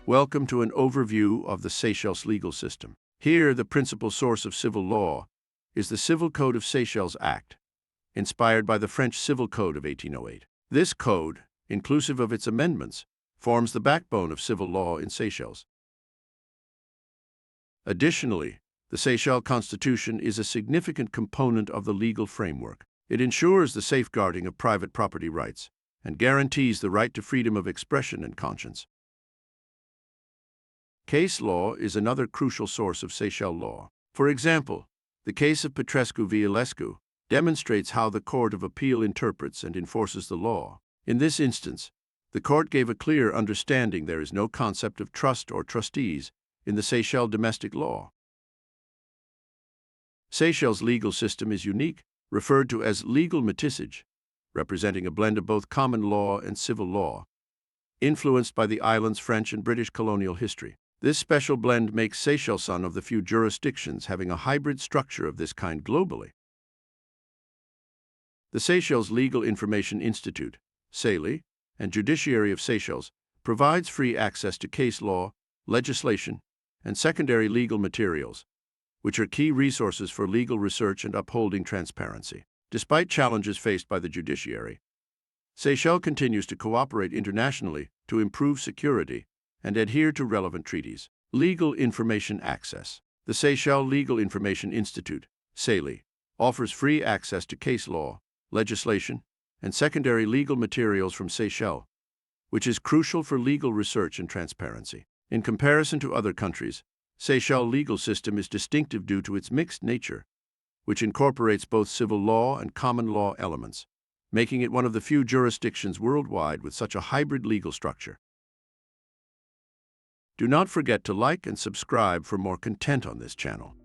Welcome to an overview of the Seychelles legal system. Here, the principal source of civil law is the Civil Code of Seychelles Act, inspired by the French Civil Code of 1808. This code, inclusive of its amendments, forms the backbone of civil law in Seychelles. Additionally, the Seychelles Constitution is a significant component of the legal framework. It ensures the safeguarding of private property rights and guarantees the right to freedom of expression and conscience. Case law is another crucial source of Seychelles law. For example, the case of Petrescu v. Ilescu demonstrates how the Court of Appeal interprets and enforces the law. In this instance, the court gave a clear understanding there is no concept of trust or trustees in the Seychelles domestic law. Seychelles' legal system is unique, referred to as legal métissage, representing a blend of both common law and civil law, influenced by the island's French and British colonial history. This special blend makes Seychelles one of the few jurisdictions having a hybrid structure of this kind globally. The Seychelles Legal Information Institute, SELI, and Judiciary of Seychelles provides free access to case law, legislation, and secondary legal materials, which are key resources for legal research and upholding transparency. Despite challenges faced by the judiciary, Seychelles continues to cooperate internationally to improve security and adhere to relevant treaties. Legal information access. The Seychelles Legal Information Institute, SELI, offers free access to case law, legislation, and secondary legal materials from Seychelles, which is crucial for legal research and transparency. In comparison to other countries, Seychelles' legal system is distinctive due to its mixed nature, which incorporates both civil law and common law elements, making it one of the few jurisdictions worldwide with such a hybrid legal structure. Do not forget to like and subscribe for more content on this channel.